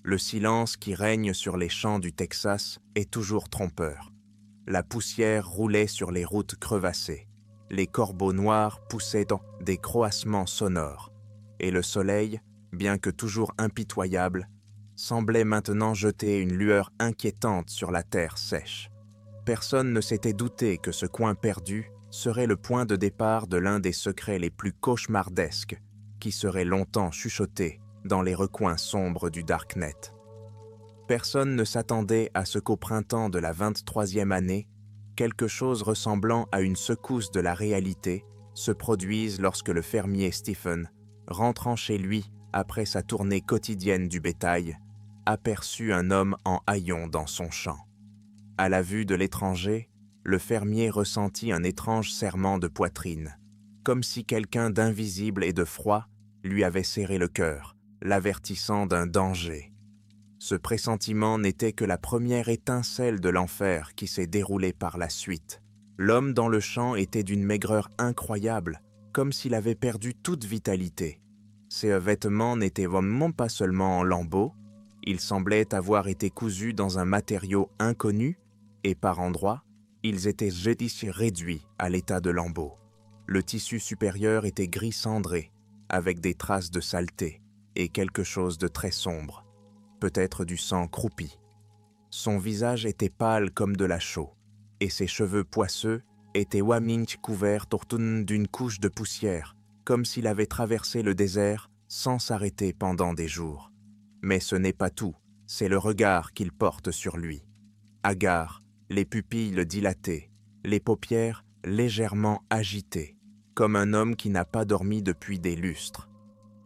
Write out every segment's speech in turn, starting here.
Le silence qui règne sur les champs du Texas est toujours trompeur. La poussière roulait sur les routes crevassées. Les corbeaux noirs poussaient dans des croassements sonores. Et le soleil, bien que toujours impitoyable, semblait maintenant jeter une lueur inquiétante sur la terre sèche. Personne ne s'était douté que ce coin perdu serait le point de départ de l'un des secrets les plus cauchemardesques qui serait longtemps chuchoté dans les recoins sombres du Darknet. Personne ne s'attendait à ce qu'au printemps de la 23e année, quelque chose ressemblant à une secousse de la réalité se produise lorsque le fermier Stephen, rentrant chez lui après sa tournée quotidienne du bétail, aperçut un homme en haillons dans son champ. À la vue de l'étranger, le fermier ressentit un étrange serrement de poitrine, comme si quelqu'un d'invisible et de froid lui avait serré le cœur, l'avertissant d'un danger. Ce pressentiment n'était que la première étincelle de l'enfer qui s'est déroulée par la suite. L'homme dans le champ était d'une maigreur incroyable, comme s'il avait perdu toute vitalité. Ses vêtements n'étaient vraiment pas seulement en lambeaux, ils semblaient avoir été cousus dans un matériau inconnu, et par endroits, ils étaient jadis réduits à l'état de lambeaux. Le tissu supérieur était gris cendré, avec des traces de saleté, et quelque chose de très sombre, peut-être du sang croupi. Son visage était pâle comme de la chaux, et ses cheveux poisseux étaient waming couverts d'une couche de poussière, comme s'il avait traversé le désert sans s'arrêter pendant des jours. Mais ce n'est pas tout, c'est le regard qu'il porte sur lui. Hagard, les pupilles dilatées, les paupières légèrement agitées, comme un homme qui n'a pas dormi depuis des lustres.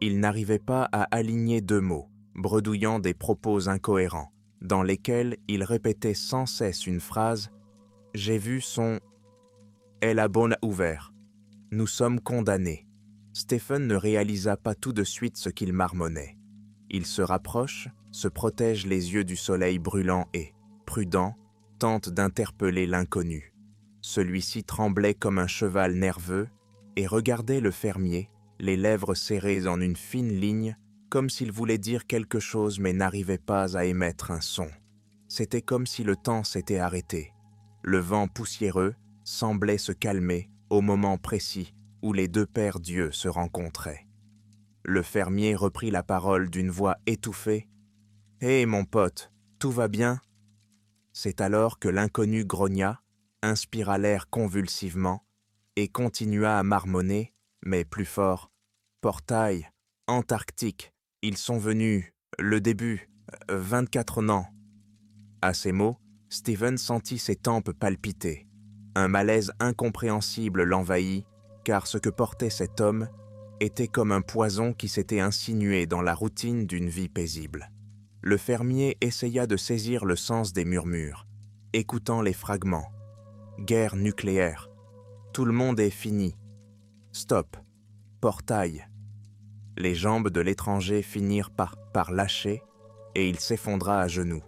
Il n'arrivait pas à aligner deux mots, bredouillant des propos incohérents, dans lesquels il répétait sans cesse une phrase « J'ai vu son... Elle a bon ouvert. Nous sommes condamnés. » Stephen ne réalisa pas tout de suite ce qu'il marmonnait. Il se rapproche, se protège les yeux du soleil brûlant et, prudent, tente d'interpeller l'inconnu. Celui-ci tremblait comme un cheval nerveux et regardait le fermier, les lèvres serrées en une fine ligne, comme s'il voulait dire quelque chose mais n'arrivait pas à émettre un son. C'était comme si le temps s'était arrêté. Le vent poussiéreux semblait se calmer au moment précis où les deux pères dieux se rencontraient. Le fermier reprit la parole d'une voix étouffée. « Hé, mon pote, tout va bien ?» C'est alors que l'inconnu grogna, inspira l'air convulsivement et continua à marmonner, mais plus fort. « Portail, Antarctique, ils sont venus, le début, 24 ans. » À ces mots, Stephen sentit ses tempes palpiter. Un malaise incompréhensible l'envahit, car ce que portait cet homme était comme un poison qui s'était insinué dans la routine d'une vie paisible. Le fermier essaya de saisir le sens des murmures, écoutant les fragments. Guerre nucléaire. Tout le monde est fini. Stop. Portail. Les jambes de l'étranger finirent par lâcher et il s'effondra à genoux.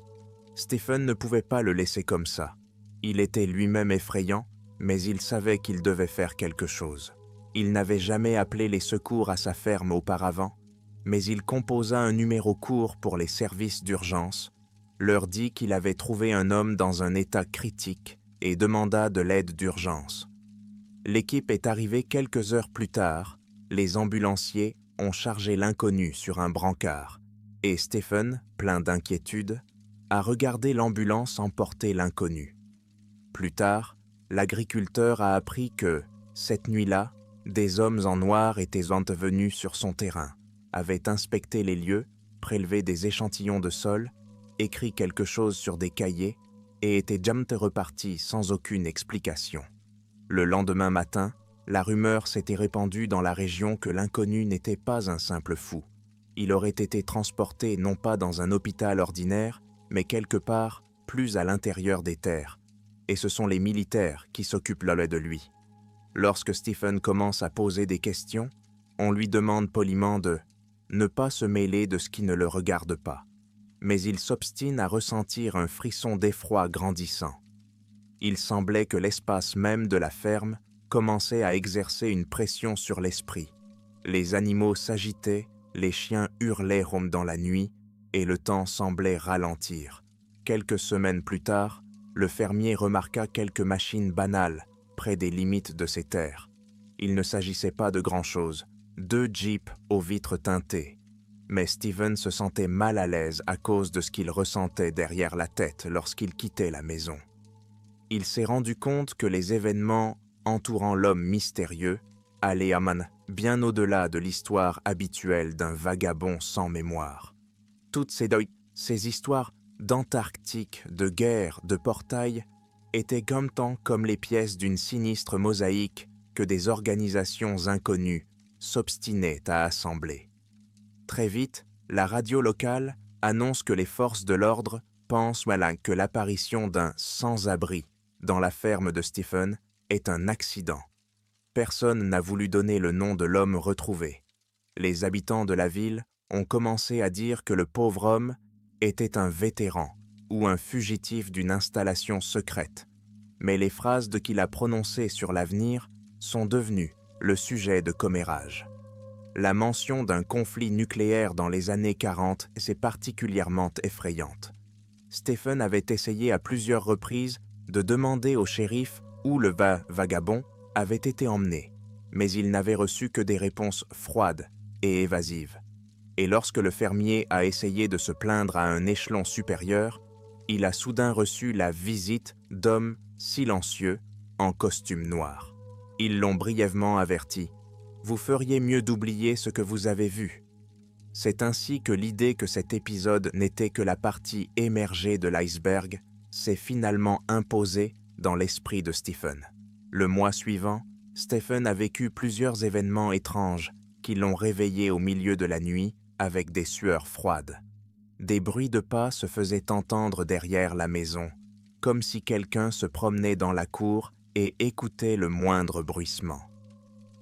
Stephen ne pouvait pas le laisser comme ça. Il était lui-même effrayant, mais il savait qu'il devait faire quelque chose. Il n'avait jamais appelé les secours à sa ferme auparavant, mais il composa un numéro court pour les services d'urgence, leur dit qu'il avait trouvé un homme dans un état critique et demanda de l'aide d'urgence. L'équipe est arrivée quelques heures plus tard, les ambulanciers ont chargé l'inconnu sur un brancard, et Stephen, plein d'inquiétude, a regardé l'ambulance emporter l'inconnu. Plus tard, l'agriculteur a appris que, cette nuit-là, des hommes en noir étaient intervenus sur son terrain, avaient inspecté les lieux, prélevé des échantillons de sol, écrit quelque chose sur des cahiers et étaient jamais repartis sans aucune explication. Le lendemain matin, la rumeur s'était répandue dans la région que l'inconnu n'était pas un simple fou. Il aurait été transporté non pas dans un hôpital ordinaire, mais quelque part plus à l'intérieur des terres, et ce sont les militaires qui s'occupent là de lui. Lorsque Stephen commence à poser des questions, on lui demande poliment de ne pas se mêler de ce qui ne le regarde pas, mais il s'obstine à ressentir un frisson d'effroi grandissant. Il semblait que l'espace même de la ferme commençait à exercer une pression sur l'esprit. Les animaux s'agitaient, les chiens hurlaient dans la nuit, et le temps semblait ralentir. Quelques semaines plus tard, le fermier remarqua quelques machines banales près des limites de ses terres. Il ne s'agissait pas de grand-chose, 2 jeeps aux vitres teintées. Mais Stephen se sentait mal à l'aise à cause de ce qu'il ressentait derrière la tête lorsqu'il quittait la maison. Il s'est rendu compte que les événements entourant l'homme mystérieux allaient bien au-delà de l'histoire habituelle d'un vagabond sans mémoire. Toutes ces histoires d'Antarctique, de guerre, de portail étaient comme les pièces d'une sinistre mosaïque que des organisations inconnues s'obstinaient à assembler. Très vite, la radio locale annonce que les forces de l'ordre pensent que l'apparition d'un sans-abri dans la ferme de Stephen est un accident. Personne n'a voulu donner le nom de l'homme retrouvé. Les habitants de la ville ont commencé à dire que le pauvre homme était un vétéran ou un fugitif d'une installation secrète. Mais les phrases qu'il a prononcées sur l'avenir sont devenues le sujet de commérages. La mention d'un conflit nucléaire dans les années 40 est particulièrement effrayante. Stephen avait essayé à plusieurs reprises de demander au shérif où le vagabond avait été emmené, mais il n'avait reçu que des réponses froides et évasives. Et lorsque le fermier a essayé de se plaindre à un échelon supérieur, il a soudain reçu la visite d'hommes silencieux en costume noir. Ils l'ont brièvement averti. « Vous feriez mieux d'oublier ce que vous avez vu. » C'est ainsi que l'idée que cet épisode n'était que la partie émergée de l'iceberg s'est finalement imposée dans l'esprit de Stephen. Le mois suivant, Stephen a vécu plusieurs événements étranges qui l'ont réveillé au milieu de la nuit avec des sueurs froides. Des bruits de pas se faisaient entendre derrière la maison, comme si quelqu'un se promenait dans la cour et écoutait le moindre bruissement.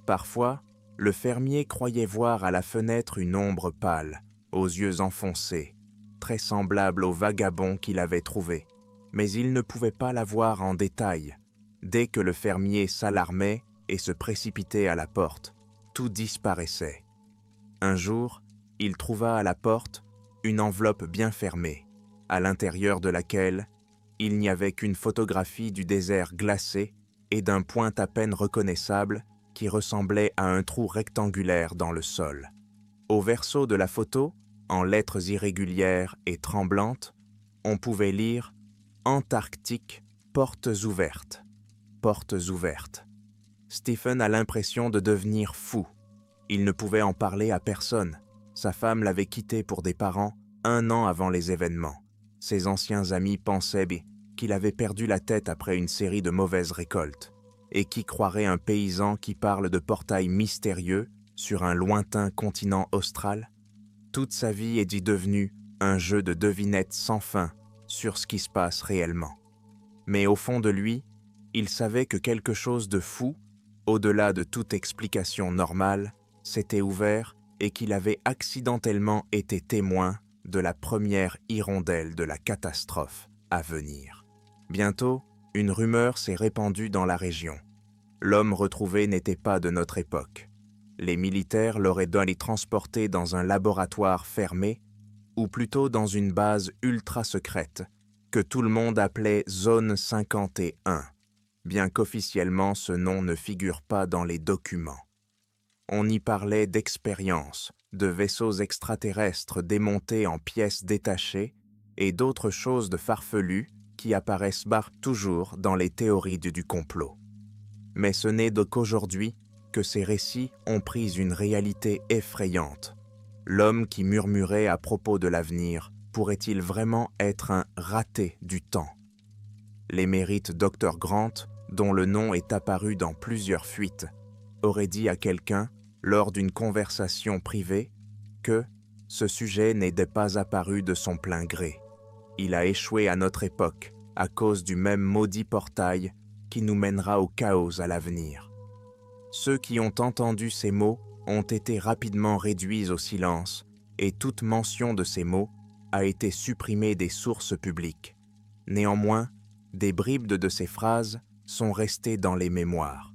Parfois, le fermier croyait voir à la fenêtre une ombre pâle, aux yeux enfoncés, très semblable au vagabond qu'il avait trouvé, mais il ne pouvait pas la voir en détail. Dès que le fermier s'alarmait et se précipitait à la porte, tout disparaissait. Un jour, il trouva à la porte une enveloppe bien fermée, à l'intérieur de laquelle il n'y avait qu'une photographie du désert glacé et d'un point à peine reconnaissable qui ressemblait à un trou rectangulaire dans le sol. Au verso de la photo, en lettres irrégulières et tremblantes, on pouvait lire « Antarctique, portes ouvertes ». Portes ouvertes. Stephen a l'impression de devenir fou. Il ne pouvait en parler à personne. Sa femme l'avait quitté pour des parents 1 an avant les événements. Ses anciens amis pensaient qu'il avait perdu la tête après une série de mauvaises récoltes. Et qui croirait un paysan qui parle de portails mystérieux sur un lointain continent austral? Toute sa vie est devenue un jeu de devinettes sans fin sur ce qui se passe réellement. Mais au fond de lui, il savait que quelque chose de fou, au-delà de toute explication normale, s'était ouvert et qu'il avait accidentellement été témoin de la première hirondelle de la catastrophe à venir. Bientôt, une rumeur s'est répandue dans la région. L'homme retrouvé n'était pas de notre époque. Les militaires l'auraient transporté dans un laboratoire fermé, ou plutôt dans une base ultra secrète, que tout le monde appelait Zone 51, bien qu'officiellement ce nom ne figure pas dans les documents. On y parlait d'expériences, de vaisseaux extraterrestres démontés en pièces détachées et d'autres choses de farfelues qui apparaissent toujours dans les théories du complot. Mais ce n'est qu'aujourd'hui que ces récits ont pris une réalité effrayante. L'homme qui murmurait à propos de l'avenir pourrait-il vraiment être un raté du temps? L'émérite Dr Grant, dont le nom est apparu dans plusieurs fuites, aurait dit à quelqu'un, lors d'une conversation privée, que ce sujet n'était pas apparu de son plein gré. Il a échoué à notre époque à cause du même maudit portail qui nous mènera au chaos à l'avenir. Ceux qui ont entendu ces mots ont été rapidement réduits au silence et toute mention de ces mots a été supprimée des sources publiques. Néanmoins, des bribes de ces phrases sont restées dans les mémoires.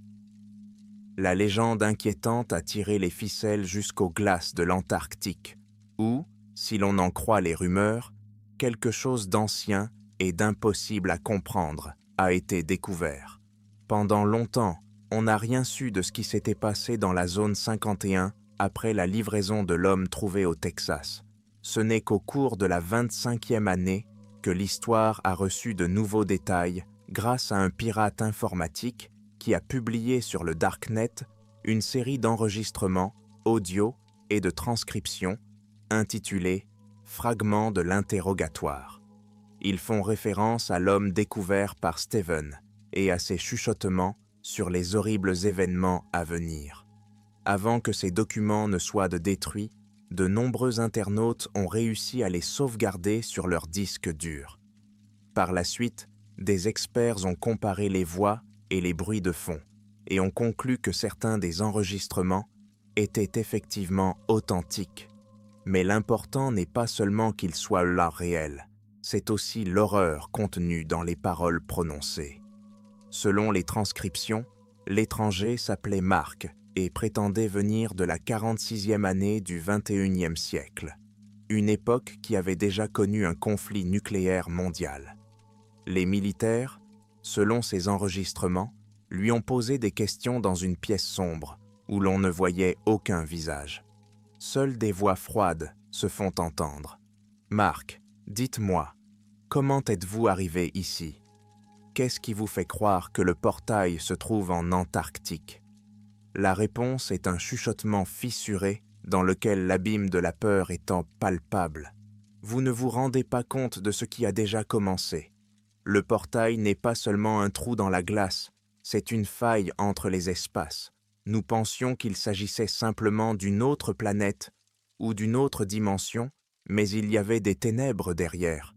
La légende inquiétante a tiré les ficelles jusqu'aux glaces de l'Antarctique, où, Si l'on en croit les rumeurs, quelque chose d'ancien et d'impossible à comprendre a été découvert. Pendant longtemps, on n'a rien su de ce qui s'était passé dans la zone 51 après la livraison de l'homme trouvé au Texas. Ce n'est qu'au cours de la 25e année que l'histoire a reçu de nouveaux détails grâce à un pirate informatique qui a publié sur le Darknet une série d'enregistrements, audio et de transcriptions intitulés « Fragments de l'interrogatoire ». Ils font référence à l'homme découvert par Steven et à ses chuchotements sur les horribles événements à venir. Avant que ces documents ne soient détruits, de nombreux internautes ont réussi à les sauvegarder sur leur disque dur. Par la suite, des experts ont comparé les voix et les bruits de fond et ont conclu que certains des enregistrements étaient effectivement authentiques. Mais l'important n'est pas seulement qu'ils soient là réels, c'est aussi l'horreur contenue dans les paroles prononcées. Selon les transcriptions, l'étranger s'appelait Mark et prétendait venir de la 46e année du 21e siècle, une époque qui avait déjà connu un conflit nucléaire mondial. Les militaires, selon ces enregistrements, lui ont posé des questions dans une pièce sombre où l'on ne voyait aucun visage. Seules des voix froides se font entendre. « Mark, dites-moi, comment êtes-vous arrivé ici ? Qu'est-ce qui vous fait croire que le portail se trouve en Antarctique ?» La réponse est un chuchotement fissuré dans lequel l'abîme de la peur étant palpable. Vous ne vous rendez pas compte de ce qui a déjà commencé. Le portail n'est pas seulement un trou dans la glace, c'est une faille entre les espaces. Nous pensions qu'il s'agissait simplement d'une autre planète ou d'une autre dimension, mais il y avait des ténèbres derrière.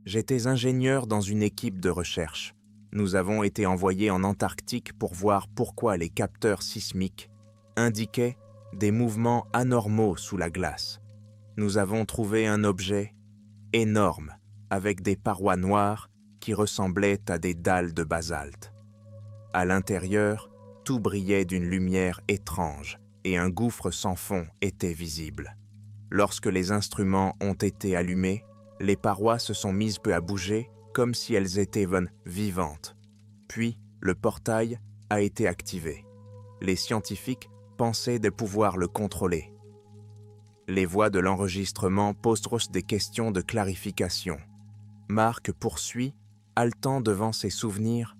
J'étais ingénieur dans une équipe de recherche. Nous avons été envoyés en Antarctique pour voir pourquoi les capteurs sismiques indiquaient des mouvements anormaux sous la glace. Nous avons trouvé un objet énorme avec des parois noires qui ressemblaient à des dalles de basalte. À l'intérieur, tout brillait d'une lumière étrange et un gouffre sans fond était visible. Lorsque les instruments ont été allumés, les parois se sont mises peu à bouger comme si elles étaient vivantes. Puis, le portail a été activé. Les scientifiques pensaient de pouvoir le contrôler. Les voix de l'enregistrement posent des questions de clarification. Mark poursuit, haletant devant ses souvenirs,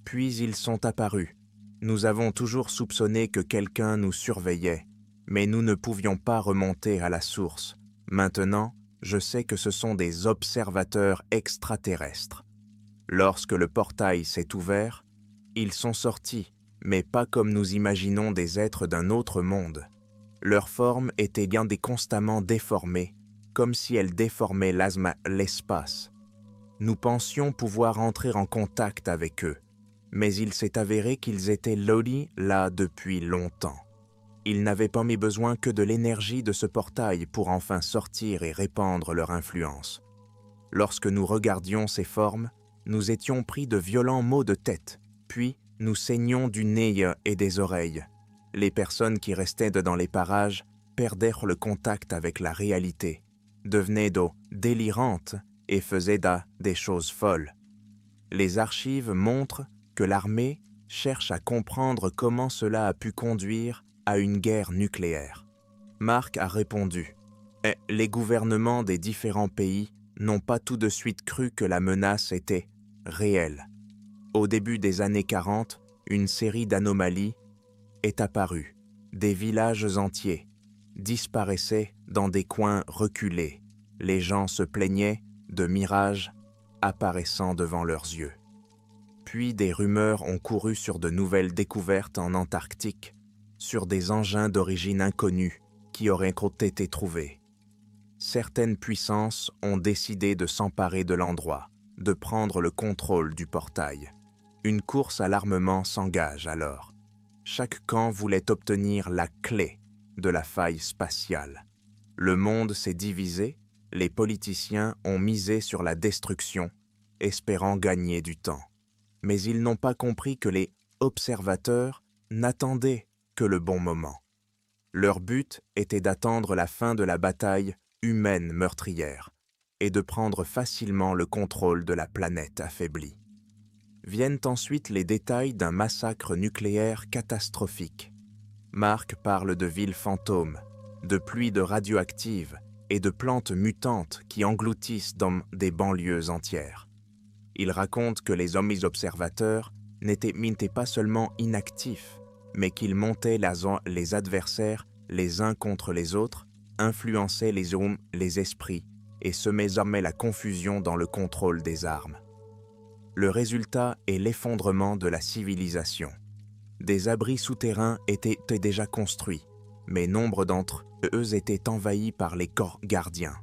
puis ils sont apparus. Nous avons toujours soupçonné que quelqu'un nous surveillait, mais nous ne pouvions pas remonter à la source. Maintenant, je sais que ce sont des observateurs extraterrestres. Lorsque le portail s'est ouvert, ils sont sortis, mais pas comme nous imaginons des êtres d'un autre monde. Leur forme était bien constamment déformée, comme si elle déformait l'espace. Nous pensions pouvoir entrer en contact avec eux, mais il s'est avéré qu'ils étaient là depuis longtemps. Ils n'avaient pas mis besoin que de l'énergie de ce portail pour enfin sortir et répandre leur influence. Lorsque nous regardions ces formes, nous étions pris de violents maux de tête, puis nous saignions du nez et des oreilles. Les personnes qui restaient dans les parages perdèrent le contact avec la réalité, devenaient délirantes et faisaient des choses folles. Les archives montrent que l'armée cherche à comprendre comment cela a pu conduire à une guerre nucléaire. Mark a répondu « Les gouvernements des différents pays n'ont pas tout de suite cru que la menace était réelle. Au début des années 40, une série d'anomalies est apparue. Des villages entiers disparaissaient dans des coins reculés. Les gens se plaignaient de mirages apparaissant devant leurs yeux. Puis des rumeurs ont couru sur de nouvelles découvertes en Antarctique, sur des engins d'origine inconnue qui auraient été trouvés. Certaines puissances ont décidé de s'emparer de l'endroit, de prendre le contrôle du portail. Une course à l'armement s'engage alors. Chaque camp voulait obtenir la clé de la faille spatiale. Le monde s'est divisé, les politiciens ont misé sur la destruction, espérant gagner du temps. Mais ils n'ont pas compris que les observateurs n'attendaient que le bon moment. Leur but était d'attendre la fin de la bataille humaine meurtrière et de prendre facilement le contrôle de la planète affaiblie. Viennent ensuite les détails d'un massacre nucléaire catastrophique. Mark parle de villes fantômes, de pluies de radioactives et de plantes mutantes qui engloutissent dans des banlieues entières. Il raconte que les hommes observateurs n'étaient pas seulement inactifs, mais qu'ils montaient les adversaires les uns contre les autres, influençaient les hommes, les esprits, et semaient la confusion dans le contrôle des armes. Le résultat est l'effondrement de la civilisation. Des abris souterrains étaient déjà construits, mais nombre d'entre eux étaient envahis par les corps gardiens.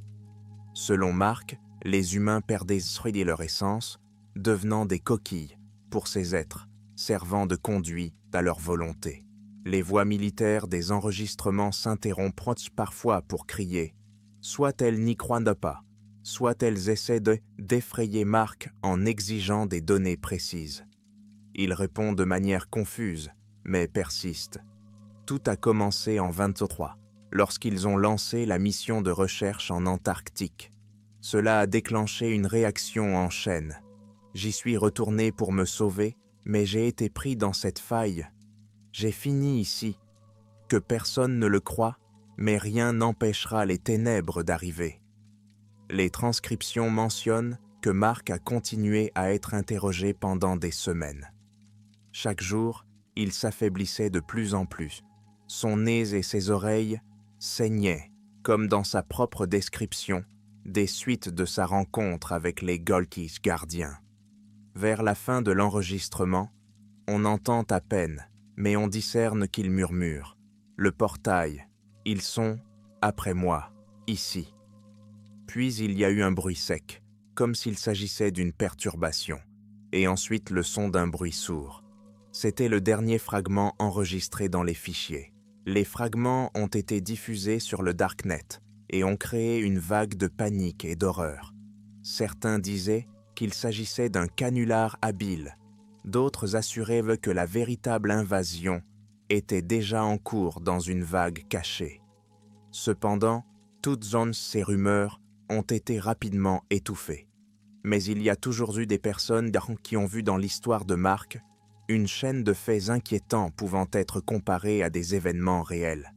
Selon Mark, les humains perdaient leur essence, devenant des coquilles pour ces êtres, servant de conduit à leur volonté. Les voix militaires des enregistrements s'interrompent parfois pour crier « Soit elles n'y croient pas », soit elles essaient d'effrayer Mark en exigeant des données précises. Il répond de manière confuse, mais persiste. Tout a commencé en 23, lorsqu'ils ont lancé la mission de recherche en Antarctique. Cela a déclenché une réaction en chaîne. J'y suis retourné pour me sauver, mais j'ai été pris dans cette faille. J'ai fini ici. Que personne ne le croit, mais rien n'empêchera les ténèbres d'arriver. Les transcriptions mentionnent que Mark a continué à être interrogé pendant des semaines. Chaque jour, il s'affaiblissait de plus en plus. Son nez et ses oreilles saignaient, comme dans sa propre description, des suites de sa rencontre avec les Golkis gardiens. Vers la fin de l'enregistrement, on entend à peine, mais on discerne qu'il murmure. Le portail, ils sont, après moi, ici. Puis il y a eu un bruit sec, comme s'il s'agissait d'une perturbation, et ensuite le son d'un bruit sourd. C'était le dernier fragment enregistré dans les fichiers. Les fragments ont été diffusés sur le Darknet et ont créé une vague de panique et d'horreur. Certains disaient qu'il s'agissait d'un canular habile. D'autres assuraient que la véritable invasion était déjà en cours dans une vague cachée. Cependant, toutes ces rumeurs ont été rapidement étouffées. Mais il y a toujours eu des personnes qui ont vu dans l'histoire de Mark une chaîne de faits inquiétants pouvant être comparés à des événements réels.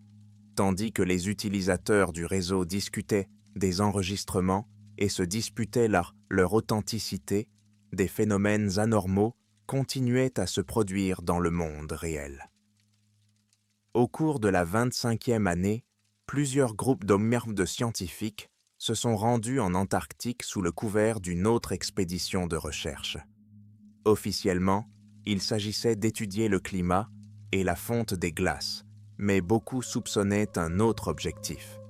Tandis que les utilisateurs du réseau discutaient des enregistrements et se disputaient leur authenticité, des phénomènes anormaux continuaient à se produire dans le monde réel. Au cours de la 25e année, plusieurs groupes de scientifiques se sont rendus en Antarctique sous le couvert d'une autre expédition de recherche. Officiellement, il s'agissait d'étudier le climat et la fonte des glaces, mais beaucoup soupçonnaient un autre objectif.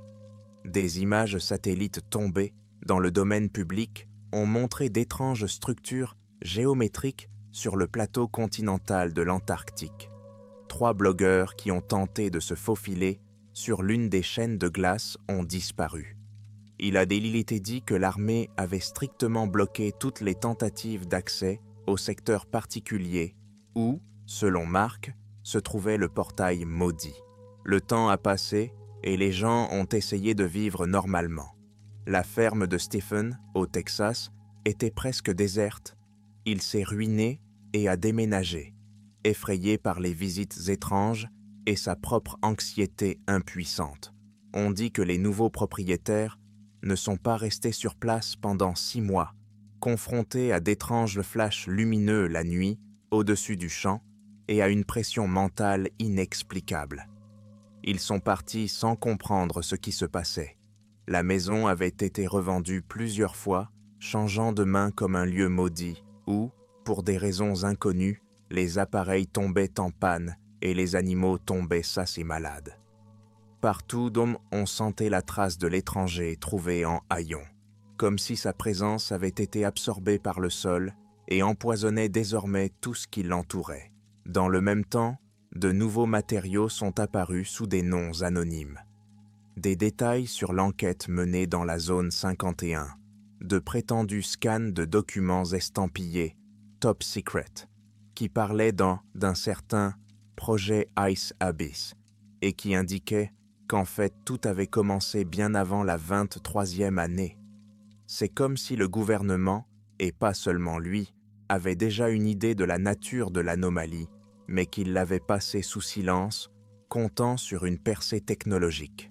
Des images satellites tombées dans le domaine public ont montré d'étranges structures géométriques sur le plateau continental de l'Antarctique. 3 blogueurs qui ont tenté de se faufiler sur l'une des chaînes de glace ont disparu. Il a été dit que l'armée avait strictement bloqué toutes les tentatives d'accès au secteur particulier où, selon Mark, se trouvait le portail maudit. Le temps a passé et les gens ont essayé de vivre normalement. La ferme de Stephen, au Texas, était presque déserte. Il s'est ruiné et a déménagé, effrayé par les visites étranges et sa propre anxiété impuissante. On dit que les nouveaux propriétaires ne sont pas restés sur place pendant 6 mois, confrontés à d'étranges flashs lumineux la nuit au-dessus du champ et à une pression mentale inexplicable. Ils sont partis sans comprendre ce qui se passait. La maison avait été revendue plusieurs fois, changeant de main comme un lieu maudit où, pour des raisons inconnues, les appareils tombaient en panne et les animaux tombaient sains et malades. Partout on sentait la trace de l'étranger trouvé en haillons, comme si sa présence avait été absorbée par le sol et empoisonnait désormais tout ce qui l'entourait. Dans le même temps, de nouveaux matériaux sont apparus sous des noms anonymes. Des détails sur l'enquête menée dans la zone 51, de prétendus scans de documents estampillés Top Secret, qui parlaient d'un certain projet Ice Abyss et qui indiquaient qu'en fait tout avait commencé bien avant la 23e année. C'est comme si le gouvernement, et pas seulement lui, avait déjà une idée de la nature de l'anomalie, mais qu'il l'avait passée sous silence, comptant sur une percée technologique.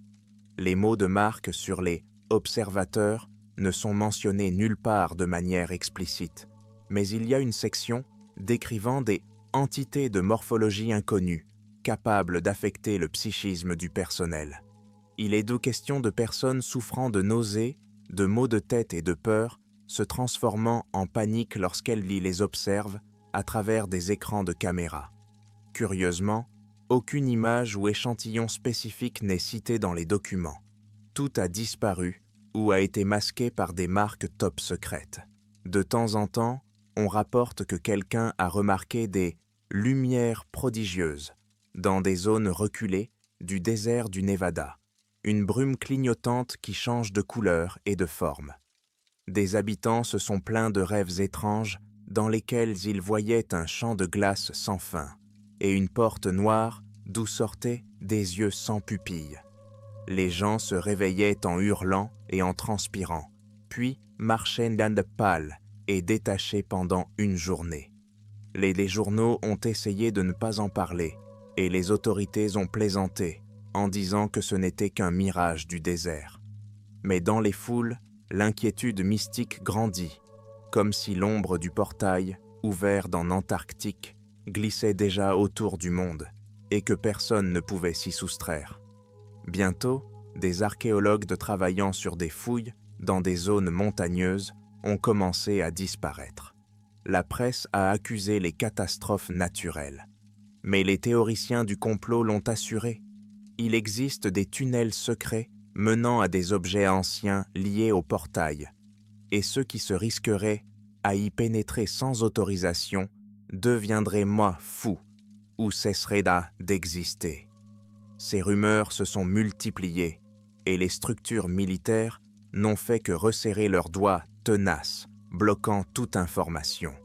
Les mots de marque sur les « observateurs » ne sont mentionnés nulle part de manière explicite, mais il y a une section décrivant des « entités de morphologie inconnue » capables d'affecter le psychisme du personnel. Il est donc question de personnes souffrant de nausées, de maux de tête et de peur, se transformant en panique lorsqu'elles les observent à travers des écrans de caméra. Curieusement, aucune image ou échantillon spécifique n'est cité dans les documents. Tout a disparu ou a été masqué par des marques top secrètes. De temps en temps, on rapporte que quelqu'un a remarqué des « lumières prodigieuses » dans des zones reculées du désert du Nevada, une brume clignotante qui change de couleur et de forme. Des habitants se sont plaints de rêves étranges dans lesquels ils voyaient un champ de glace sans fin et une porte noire d'où sortaient des yeux sans pupilles. Les gens se réveillaient en hurlant et en transpirant, puis marchaient d'un pâle et détachés pendant une journée. Les journaux ont essayé de ne pas en parler et les autorités ont plaisanté en disant que ce n'était qu'un mirage du désert. Mais dans les foules, l'inquiétude mystique grandit, comme si l'ombre du portail, ouvert dans l'Antarctique, glissait déjà autour du monde et que personne ne pouvait s'y soustraire. Bientôt, des archéologues travaillant sur des fouilles dans des zones montagneuses ont commencé à disparaître. La presse a accusé les catastrophes naturelles. Mais les théoriciens du complot l'ont assuré. Il existe des tunnels secrets menant à des objets anciens liés au portail, et ceux qui se risqueraient à y pénétrer sans autorisation deviendraient fous ou cesseraient d'exister. Ces rumeurs se sont multipliées et les structures militaires n'ont fait que resserrer leurs doigts tenaces, bloquant toute information.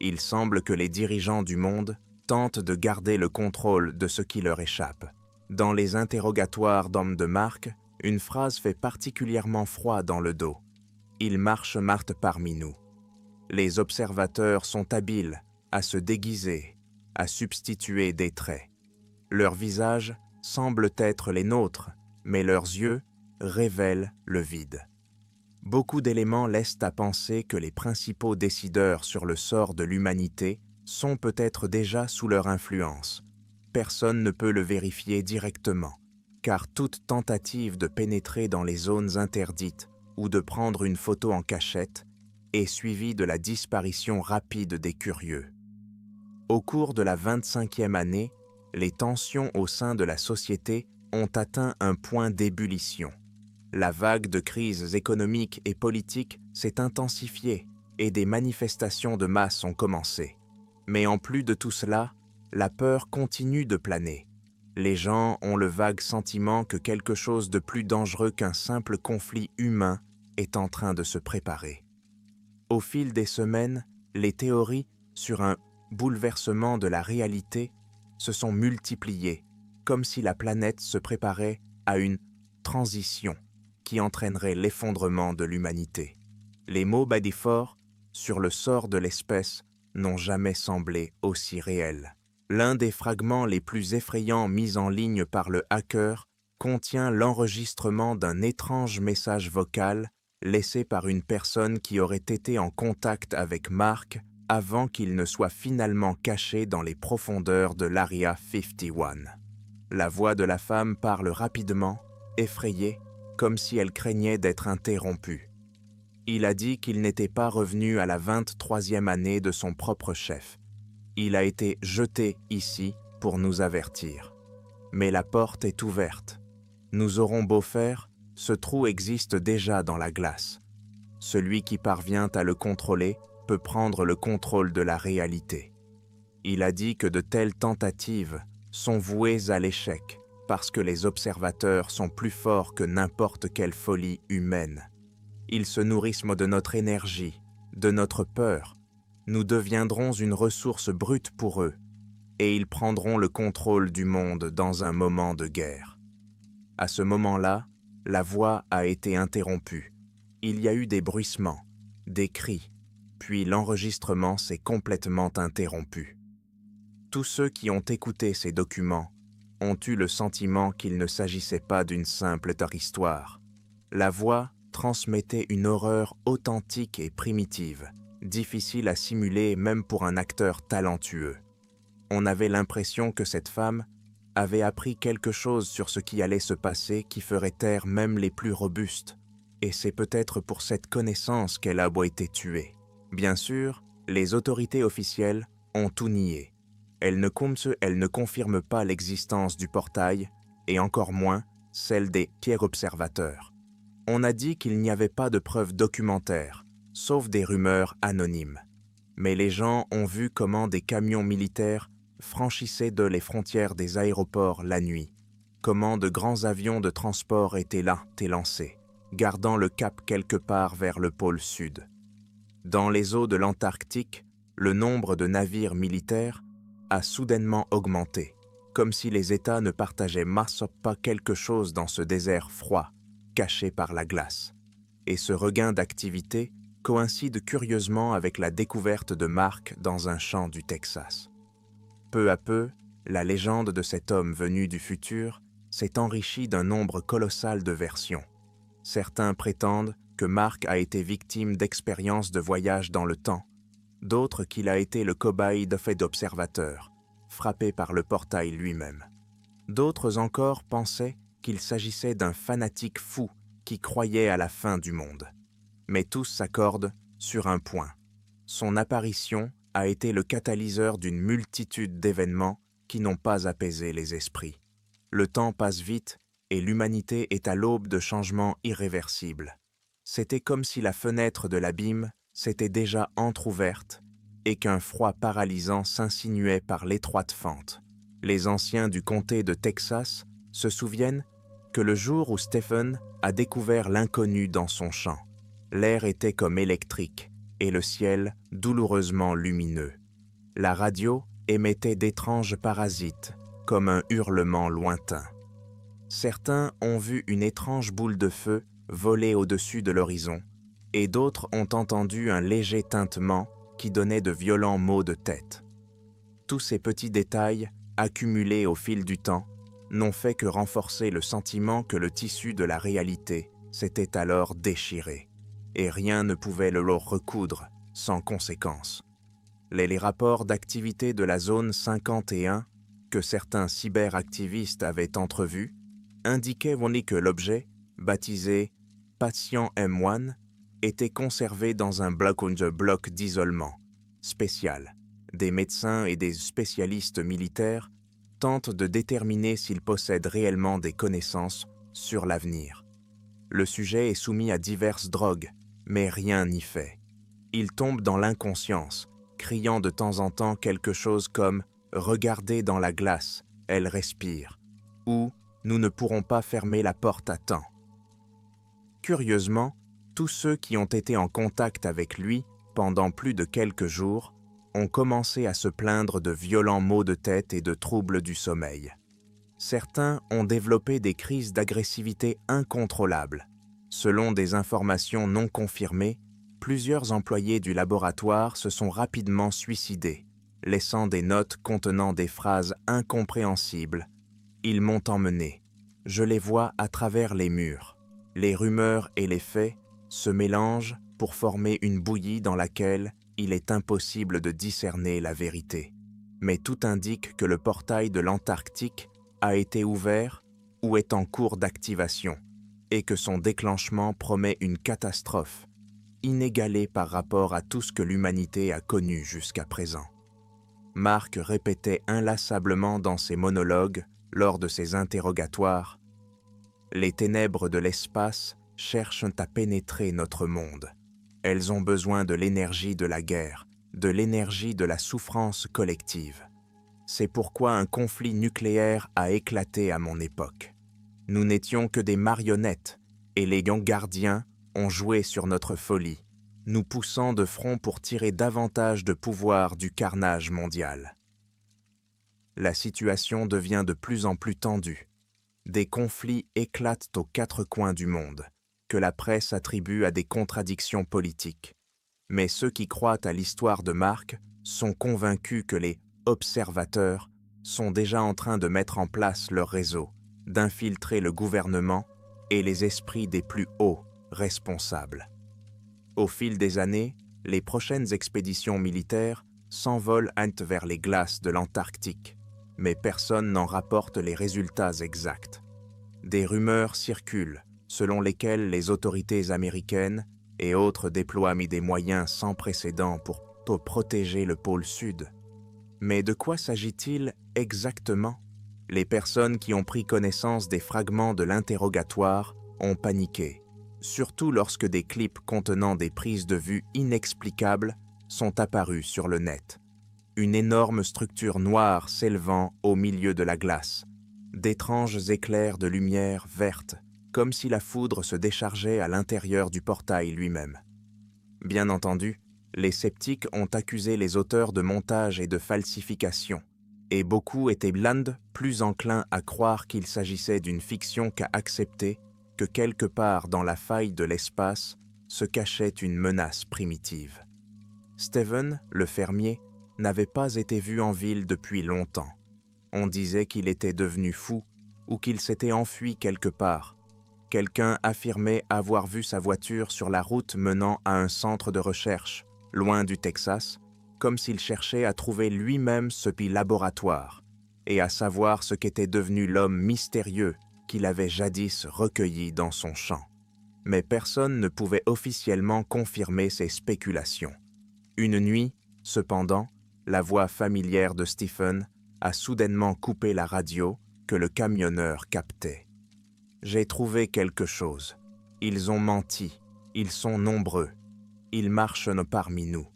Il semble que les dirigeants du monde tentent de garder le contrôle de ce qui leur échappe. Dans les interrogatoires d'hommes de marque, une phrase fait particulièrement froid dans le dos. Ils marchent parmi nous. Les observateurs sont habiles à se déguiser, à substituer des traits. Leurs visages semblent être les nôtres, mais leurs yeux révèlent le vide. Beaucoup d'éléments laissent à penser que les principaux décideurs sur le sort de l'humanité sont peut-être déjà sous leur influence. Personne ne peut le vérifier directement, car toute tentative de pénétrer dans les zones interdites ou de prendre une photo en cachette est suivie de la disparition rapide des curieux. Au cours de la 25e année, les tensions au sein de la société ont atteint un point d'ébullition. La vague de crises économiques et politiques s'est intensifiée et des manifestations de masse ont commencé. Mais en plus de tout cela, la peur continue de planer. Les gens ont le vague sentiment que quelque chose de plus dangereux qu'un simple conflit humain est en train de se préparer. Au fil des semaines, les théories sur un bouleversement de la réalité se sont multipliées, comme si la planète se préparait à une transition qui entraînerait l'effondrement de l'humanité. Les mots Badifort sur le sort de l'espèce n'ont jamais semblé aussi réels. L'un des fragments les plus effrayants mis en ligne par le hacker contient l'enregistrement d'un étrange message vocal laissé par une personne qui aurait été en contact avec Mark avant qu'il ne soit finalement caché dans les profondeurs de l'Area 51. La voix de la femme parle rapidement, effrayée, comme si elle craignait d'être interrompue. Il a dit qu'il n'était pas revenu à la 23e année de son propre chef. Il a été jeté ici pour nous avertir. Mais la porte est ouverte. Nous aurons beau faire, ce trou existe déjà dans la glace. Celui qui parvient à le contrôler peut prendre le contrôle de la réalité. Il a dit que de telles tentatives sont vouées à l'échec parce que les observateurs sont plus forts que n'importe quelle folie humaine. Ils se nourrissent de notre énergie, de notre peur. Nous deviendrons une ressource brute pour eux, et ils prendront le contrôle du monde dans un moment de guerre. À ce moment-là, la voix a été interrompue. Il y a eu des bruissements, des cris, puis l'enregistrement s'est complètement interrompu. Tous ceux qui ont écouté ces documents ont eu le sentiment qu'il ne s'agissait pas d'une simple histoire. La voix transmettait une horreur authentique et primitive, difficile à simuler même pour un acteur talentueux. On avait l'impression que cette femme avait appris quelque chose sur ce qui allait se passer qui ferait taire même les plus robustes, et c'est peut-être pour cette connaissance qu'elle a été tuée. Bien sûr, les autorités officielles ont tout nié. Elles ne confirment pas l'existence du portail, et encore moins celle des pierres-observateurs. On a dit qu'il n'y avait pas de preuves documentaires, sauf des rumeurs anonymes. Mais les gens ont vu comment des camions militaires franchissaient les frontières des aéroports la nuit, comment de grands avions de transport étaient lancés, gardant le cap quelque part vers le pôle sud. Dans les eaux de l'Antarctique, le nombre de navires militaires a soudainement augmenté, comme si les États ne partageaient pas quelque chose dans ce désert froid, caché par la glace. Et ce regain d'activité coïncide curieusement avec la découverte de Mark dans un champ du Texas. Peu à peu, la légende de cet homme venu du futur s'est enrichie d'un nombre colossal de versions. Certains prétendent que Mark a été victime d'expériences de voyage dans le temps, d'autres qu'il a été le cobaye de faits d'observateurs, frappé par le portail lui-même. D'autres encore pensaient qu'il s'agissait d'un fanatique fou qui croyait à la fin du monde. Mais tous s'accordent sur un point. Son apparition a été le catalyseur d'une multitude d'événements qui n'ont pas apaisé les esprits. Le temps passe vite et l'humanité est à l'aube de changements irréversibles. C'était comme si la fenêtre de l'abîme s'était déjà entr'ouverte et qu'un froid paralysant s'insinuait par l'étroite fente. Les anciens du comté de Texas se souviennent que le jour où Stephen a découvert l'inconnu dans son champ, l'air était comme électrique et le ciel douloureusement lumineux. La radio émettait d'étranges parasites, comme un hurlement lointain. Certains ont vu une étrange boule de feu voler au-dessus de l'horizon, et d'autres ont entendu un léger tintement qui donnait de violents maux de tête. Tous ces petits détails, accumulés au fil du temps, n'ont fait que renforcer le sentiment que le tissu de la réalité s'était alors déchiré, et rien ne pouvait le leur recoudre sans conséquence. Les rapports d'activité de la zone 51 que certains cyberactivistes avaient entrevus indiquaient que l'objet, baptisé Patient M1, était conservé dans un bloc d'isolement spécial. Des médecins et des spécialistes militaires tentent de déterminer s'il possède réellement des connaissances sur l'avenir. Le sujet est soumis à diverses drogues, mais rien n'y fait. Il tombe dans l'inconscience, criant de temps en temps quelque chose comme « Regardez dans la glace, elle respire » ou « Nous ne pourrons pas fermer la porte à temps ». Curieusement, tous ceux qui ont été en contact avec lui pendant plus de quelques jours ont commencé à se plaindre de violents maux de tête et de troubles du sommeil. Certains ont développé des crises d'agressivité incontrôlables. Selon des informations non confirmées, plusieurs employés du laboratoire se sont rapidement suicidés, laissant des notes contenant des phrases incompréhensibles. Ils m'ont emmené. Je les vois à travers les murs. Les rumeurs et les faits se mélangent pour former une bouillie dans laquelle il est impossible de discerner la vérité. Mais tout indique que le portail de l'Antarctique a été ouvert ou est en cours d'activation, et que son déclenchement promet une catastrophe, inégalée par rapport à tout ce que l'humanité a connu jusqu'à présent. Mark répétait inlassablement dans ses monologues, lors de ses interrogatoires, « Les ténèbres de l'espace cherchent à pénétrer notre monde. Elles ont besoin de l'énergie de la guerre, de l'énergie de la souffrance collective. C'est pourquoi un conflit nucléaire a éclaté à mon époque. Nous n'étions que des marionnettes, et les gardiens ont joué sur notre folie, nous poussant de front pour tirer davantage de pouvoir du carnage mondial. La situation devient de plus en plus tendue. Des conflits éclatent aux quatre coins du monde, que la presse attribue à des contradictions politiques. Mais ceux qui croient à l'histoire de Marc sont convaincus que les « observateurs » sont déjà en train de mettre en place leur réseau, d'infiltrer le gouvernement et les esprits des plus hauts responsables. Au fil des années, les prochaines expéditions militaires s'envolent vers les glaces de l'Antarctique, mais personne n'en rapporte les résultats exacts. Des rumeurs circulent selon lesquelles les autorités américaines et autres déploient des moyens sans précédent pour protéger le pôle Sud. Mais de quoi s'agit-il exactement? Les personnes qui ont pris connaissance des fragments de l'interrogatoire ont paniqué, surtout lorsque des clips contenant des prises de vue inexplicables sont apparus sur le net. Une énorme structure noire s'élevant au milieu de la glace, d'étranges éclairs de lumière verte, comme si la foudre se déchargeait à l'intérieur du portail lui-même. Bien entendu, les sceptiques ont accusé les auteurs de montage et de falsification, et beaucoup étaient plus enclins à croire qu'il s'agissait d'une fiction qu'à accepter que quelque part dans la faille de l'espace se cachait une menace primitive. Steven, le fermier, n'avait pas été vu en ville depuis longtemps. On disait qu'il était devenu fou ou qu'il s'était enfui quelque part. Quelqu'un affirmait avoir vu sa voiture sur la route menant à un centre de recherche, loin du Texas, comme s'il cherchait à trouver lui-même ce laboratoire et à savoir ce qu'était devenu l'homme mystérieux qu'il avait jadis recueilli dans son champ. Mais personne ne pouvait officiellement confirmer ces spéculations. Une nuit, cependant, la voix familière de Stephen a soudainement coupé la radio que le camionneur captait. « J'ai trouvé quelque chose. Ils ont menti. Ils sont nombreux. Ils marchent parmi nous.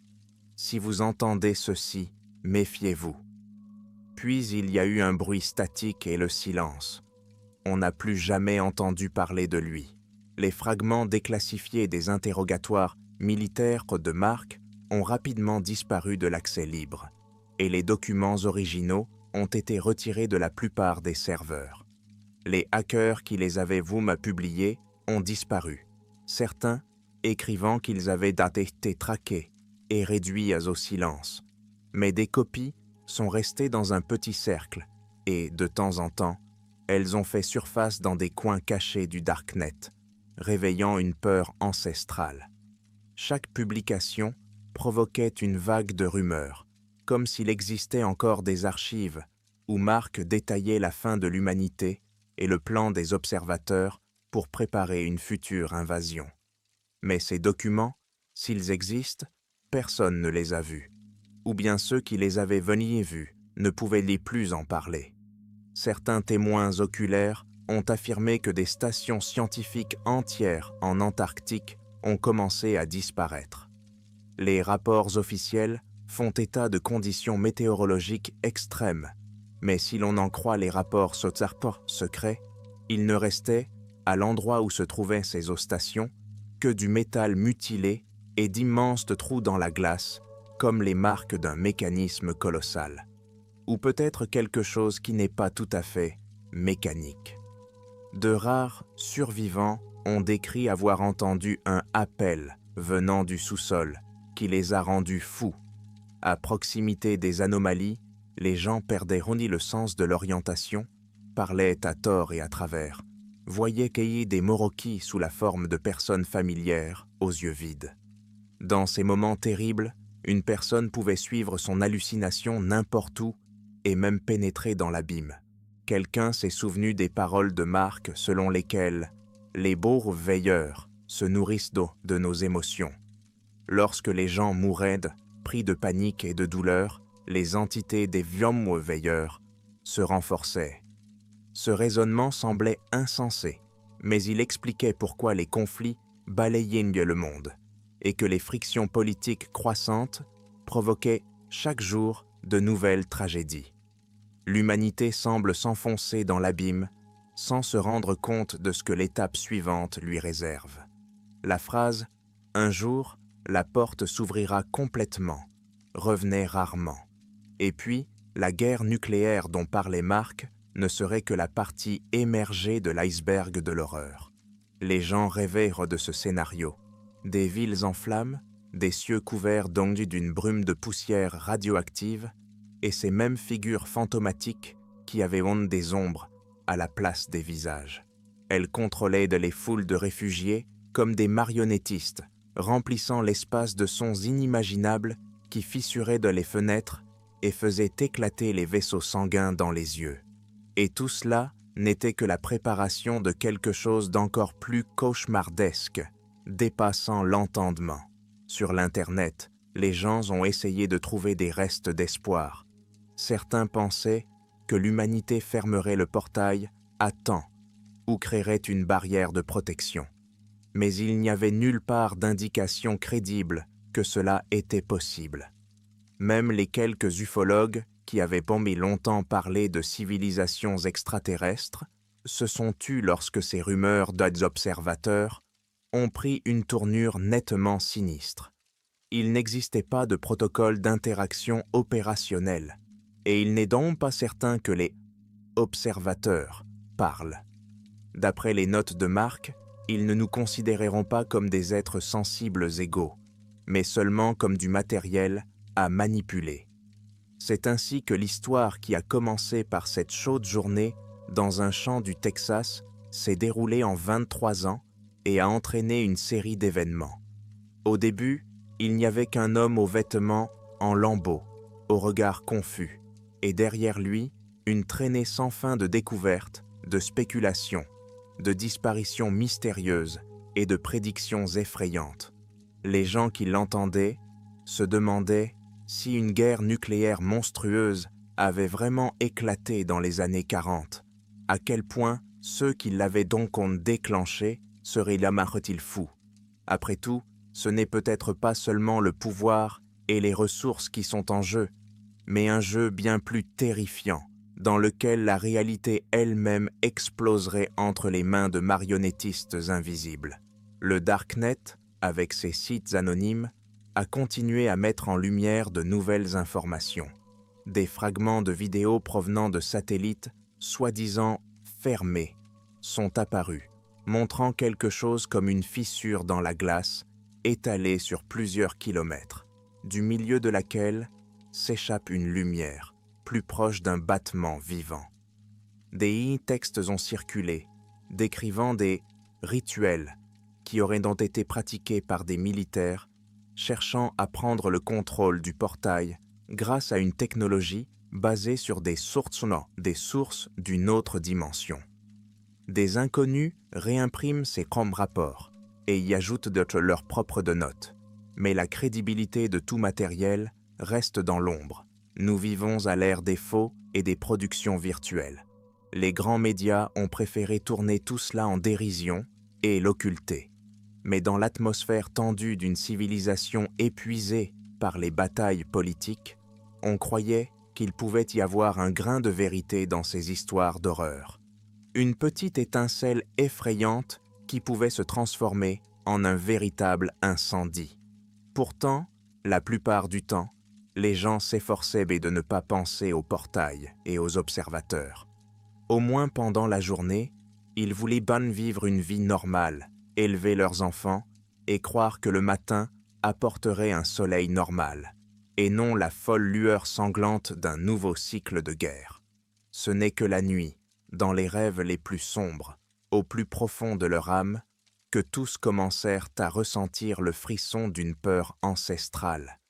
Si vous entendez ceci, méfiez-vous. » Puis il y a eu un bruit statique et le silence. On n'a plus jamais entendu parler de lui. Les fragments déclassifiés des interrogatoires militaires de Marc ont rapidement disparu de l'accès libre, et les documents originaux ont été retirés de la plupart des serveurs. Les hackers qui les avaient publiés ont disparu, certains écrivant qu'ils avaient été traqués et réduits au silence. Mais des copies sont restées dans un petit cercle et, de temps en temps, elles ont fait surface dans des coins cachés du Darknet, réveillant une peur ancestrale. Chaque publication provoquait une vague de rumeurs, comme s'il existait encore des archives où Marc détaillait la fin de l'humanité et le plan des observateurs pour préparer une future invasion. Mais ces documents, s'ils existent, personne ne les a vus, ou bien ceux qui les avaient vus ne pouvaient plus en parler. Certains témoins oculaires ont affirmé que des stations scientifiques entières en Antarctique ont commencé à disparaître. Les rapports officiels font état de conditions météorologiques extrêmes, mais si l'on en croit les rapports secrets, il ne restait, à l'endroit où se trouvaient ces stations, que du métal mutilé et d'immenses trous dans la glace, comme les marques d'un mécanisme colossal. Ou peut-être quelque chose qui n'est pas tout à fait mécanique. De rares survivants ont décrit avoir entendu un appel venant du sous-sol qui les a rendus fous. À proximité des anomalies, les gens perdaient le sens de l'orientation, parlaient à tort et à travers, voyaient cueillir des moroquis sous la forme de personnes familières aux yeux vides. Dans ces moments terribles, une personne pouvait suivre son hallucination n'importe où et même pénétrer dans l'abîme. Quelqu'un s'est souvenu des paroles de Marc selon lesquelles « les beaux veilleurs se nourrissent de nos émotions ». Lorsque les gens mouraient, pris de panique et de douleur, les entités des veilleurs se renforçaient. Ce raisonnement semblait insensé, mais il expliquait pourquoi les conflits balayaient le monde et que les frictions politiques croissantes provoquaient chaque jour de nouvelles tragédies. L'humanité semble s'enfoncer dans l'abîme sans se rendre compte de ce que l'étape suivante lui réserve. La phrase « un jour, la porte s'ouvrira complètement » revenait rarement. Et puis, la guerre nucléaire dont parlait Marc ne serait que la partie émergée de l'iceberg de l'horreur. Les gens rêvaient de ce scénario. Des villes en flammes, des cieux couverts d'ongles d'une brume de poussière radioactive, et ces mêmes figures fantomatiques qui avaient honte des ombres à la place des visages. Elles contrôlaient les foules de réfugiés comme des marionnettistes, remplissant l'espace de sons inimaginables qui fissuraient les fenêtres et faisaient éclater les vaisseaux sanguins dans les yeux. Et tout cela n'était que la préparation de quelque chose d'encore plus cauchemardesque, dépassant l'entendement. Sur l'Internet, les gens ont essayé de trouver des restes d'espoir. Certains pensaient que l'humanité fermerait le portail à temps ou créerait une barrière de protection. Mais il n'y avait nulle part d'indication crédible que cela était possible. Même les quelques ufologues qui avaient pendant longtemps parlé de civilisations extraterrestres se sont tus lorsque ces rumeurs d'observateurs ont pris une tournure nettement sinistre. Il n'existait pas de protocole d'interaction opérationnel, et il n'est donc pas certain que les observateurs parlent. D'après les notes de Mark, ils ne nous considéreront pas comme des êtres sensibles égaux, mais seulement comme du matériel à manipuler. C'est ainsi que l'histoire qui a commencé par cette chaude journée dans un champ du Texas s'est déroulée en 23 ans et a entraîné une série d'événements. Au début, il n'y avait qu'un homme aux vêtements en lambeaux, au regard confus, et derrière lui, une traînée sans fin de découvertes, de spéculations, de disparitions mystérieuses et de prédictions effrayantes. Les gens qui l'entendaient se demandaient si une guerre nucléaire monstrueuse avait vraiment éclaté dans les années 40, à quel point ceux qui l'avaient donc déclenché seraient il fous. Après tout, ce n'est peut-être pas seulement le pouvoir et les ressources qui sont en jeu, mais un jeu bien plus terrifiant, dans lequel la réalité elle-même exploserait entre les mains de marionnettistes invisibles. Le Darknet, avec ses sites anonymes, a continué à mettre en lumière de nouvelles informations. Des fragments de vidéos provenant de satellites, soi-disant fermés, sont apparus, montrant quelque chose comme une fissure dans la glace, étalée sur plusieurs kilomètres, du milieu de laquelle s'échappe une lumière, plus proche d'un battement vivant. Des textes ont circulé, décrivant des rituels qui auraient donc été pratiqués par des militaires cherchant à prendre le contrôle du portail grâce à une technologie basée sur des sources d'une autre dimension. Des inconnus réimpriment ces rapports et y ajoutent leurs propres notes, mais la crédibilité de tout matériel reste dans l'ombre. Nous vivons à l'ère des faux et des productions virtuelles. Les grands médias ont préféré tourner tout cela en dérision et l'occulter. Mais dans l'atmosphère tendue d'une civilisation épuisée par les batailles politiques, on croyait qu'il pouvait y avoir un grain de vérité dans ces histoires d'horreur. Une petite étincelle effrayante qui pouvait se transformer en un véritable incendie. Pourtant, la plupart du temps, les gens s'efforçaient de ne pas penser au portail et aux observateurs. Au moins pendant la journée, ils voulaient vivre une vie normale, élever leurs enfants et croire que le matin apporterait un soleil normal, et non la folle lueur sanglante d'un nouveau cycle de guerre. Ce n'est que la nuit, dans les rêves les plus sombres, au plus profond de leur âme, que tous commencèrent à ressentir le frisson d'une peur ancestrale.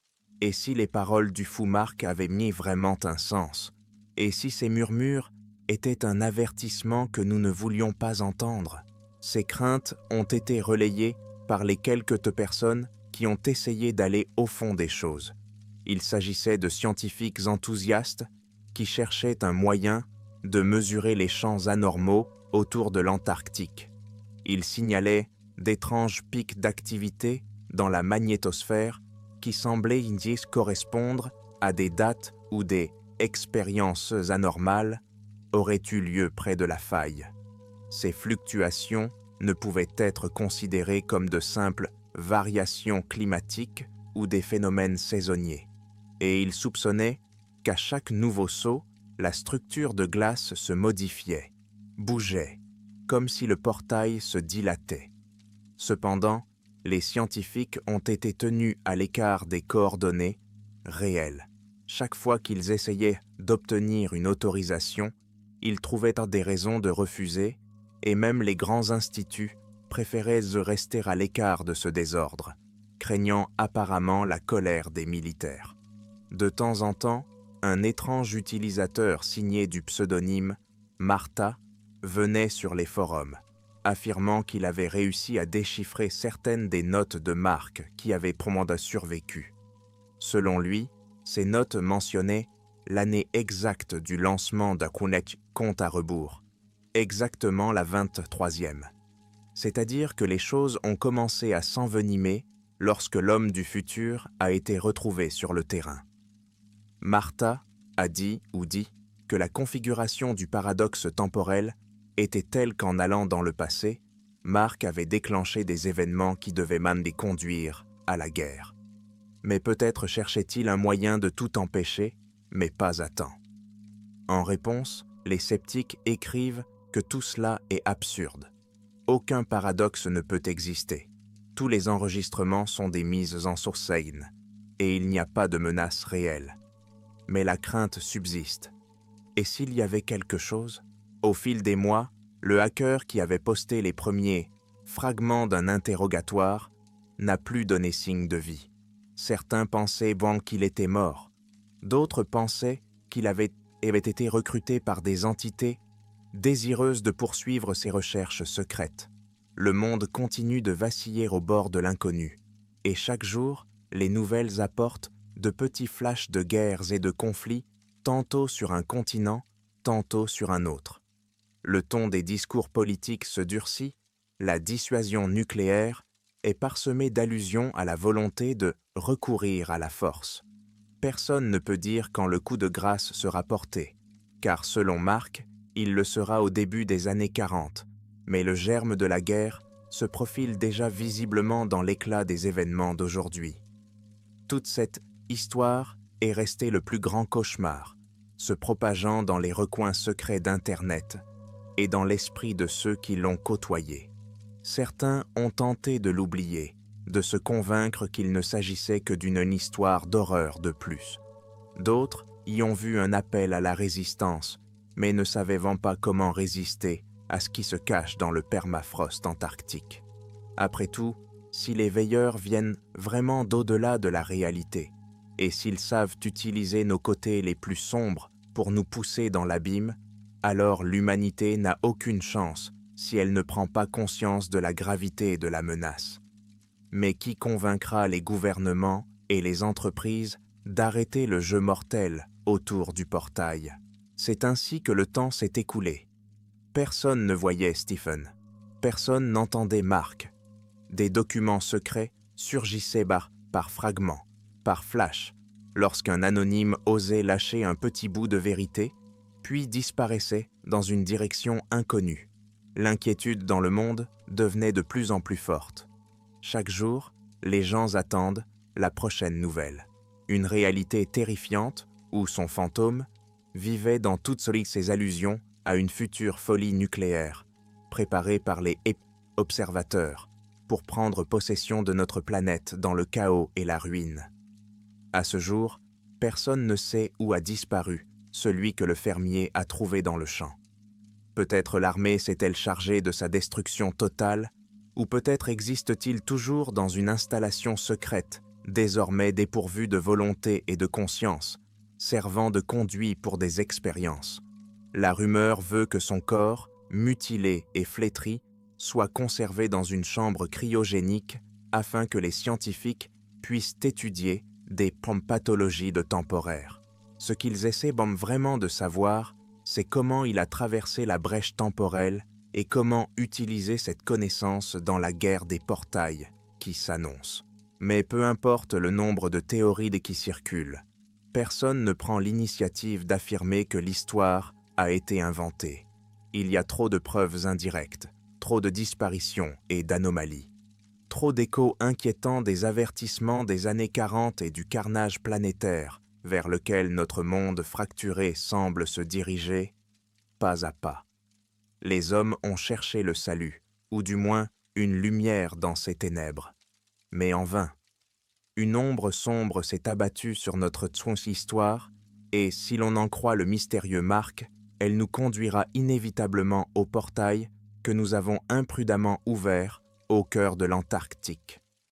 Et si les paroles du fou Mark avaient mis vraiment un sens, et si ces murmures étaient un avertissement que nous ne voulions pas entendre, ces craintes ont été relayées par les quelques personnes qui ont essayé d'aller au fond des choses. Il s'agissait de scientifiques enthousiastes qui cherchaient un moyen de mesurer les champs anormaux autour de l'Antarctique. Ils signalaient d'étranges pics d'activité dans la magnétosphère qui semblaient correspondre à des dates où des expériences anormales auraient eu lieu près de la faille. Ces fluctuations ne pouvaient être considérées comme de simples variations climatiques ou des phénomènes saisonniers, et ils soupçonnaient qu'à chaque nouveau saut, la structure de glace se modifiait, bougeait, comme si le portail se dilatait. Cependant, les scientifiques ont été tenus à l'écart des coordonnées réelles. Chaque fois qu'ils essayaient d'obtenir une autorisation, ils trouvaient des raisons de refuser, et même les grands instituts préféraient rester à l'écart de ce désordre, craignant apparemment la colère des militaires. De temps en temps, un étrange utilisateur signé du pseudonyme Martha venait sur les forums, affirmant qu'il avait réussi à déchiffrer certaines des notes de Mark qui avaient probablement survécu. Selon lui, ces notes mentionnaient l'année exacte du lancement d'Akunet compte à rebours, exactement la 23e. C'est-à-dire que les choses ont commencé à s'envenimer lorsque l'homme du futur a été retrouvé sur le terrain. Martha a dit que la configuration du paradoxe temporel était telle qu'en allant dans le passé, Mark avait déclenché des événements qui devaient même les conduire à la guerre. Mais peut-être cherchait-il un moyen de tout empêcher, mais pas à temps. En réponse, les sceptiques écrivent que tout cela est absurde. Aucun paradoxe ne peut exister. Tous les enregistrements sont des mises en source saine, et il n'y a pas de menace réelle. Mais la crainte subsiste. Et s'il y avait quelque chose? Au fil des mois, le hacker qui avait posté les premiers fragments d'un interrogatoire n'a plus donné signe de vie. Certains pensaient qu'il était mort. D'autres pensaient qu'il avait été recruté par des entités désireuses de poursuivre ses recherches secrètes. Le monde continue de vaciller au bord de l'inconnu, et chaque jour, les nouvelles apportent de petits flashs de guerres et de conflits, tantôt sur un continent, tantôt sur un autre. Le ton des discours politiques se durcit, la dissuasion nucléaire est parsemée d'allusions à la volonté de recourir à la force. Personne ne peut dire quand le coup de grâce sera porté, car selon Mark, il le sera au début des années 40, mais le germe de la guerre se profile déjà visiblement dans l'éclat des événements d'aujourd'hui. Toute cette histoire est restée le plus grand cauchemar, se propageant dans les recoins secrets d'Internet et dans l'esprit de ceux qui l'ont côtoyé. Certains ont tenté de l'oublier, de se convaincre qu'il ne s'agissait que d'une histoire d'horreur de plus. D'autres y ont vu un appel à la résistance, mais ne savaient pas comment résister à ce qui se cache dans le permafrost antarctique. Après tout, si les veilleurs viennent vraiment d'au-delà de la réalité, et s'ils savent utiliser nos côtés les plus sombres pour nous pousser dans l'abîme, alors l'humanité n'a aucune chance si elle ne prend pas conscience de la gravité de la menace. Mais qui convaincra les gouvernements et les entreprises d'arrêter le jeu mortel autour du portail? C'est ainsi que le temps s'est écoulé. Personne ne voyait Stephen. Personne n'entendait Mark. Des documents secrets surgissaient par fragments, par flash, lorsqu'un anonyme osait lâcher un petit bout de vérité, puis disparaissait dans une direction inconnue. L'inquiétude dans le monde devenait de plus en plus forte. Chaque jour, les gens attendent la prochaine nouvelle. Une réalité terrifiante où son fantôme vivait dans toutes ses allusions à une future folie nucléaire, préparée par les observateurs pour prendre possession de notre planète dans le chaos et la ruine. À ce jour, personne ne sait où a disparu celui que le fermier a trouvé dans le champ. Peut-être l'armée s'est-elle chargée de sa destruction totale, ou peut-être existe-t-il toujours dans une installation secrète, désormais dépourvue de volonté et de conscience, servant de conduit pour des expériences. La rumeur veut que son corps, mutilé et flétri, soit conservé dans une chambre cryogénique afin que les scientifiques puissent étudier des pathologies de temporaire. Ce qu'ils essaient vraiment de savoir, c'est comment il a traversé la brèche temporelle et comment utiliser cette connaissance dans la guerre des portails qui s'annonce. Mais peu importe le nombre de théories qui circulent, personne ne prend l'initiative d'affirmer que l'histoire a été inventée. Il y a trop de preuves indirectes, trop de disparitions et d'anomalies, trop d'échos inquiétants des avertissements des années 40 et du carnage planétaire vers lequel notre monde fracturé semble se diriger, pas à pas. Les hommes ont cherché le salut, ou du moins une lumière dans ces ténèbres. Mais en vain. Une ombre sombre s'est abattue sur notre histoire, et si l'on en croit le mystérieux Marc, elle nous conduira inévitablement au portail que nous avons imprudemment ouvert au cœur de l'Antarctique.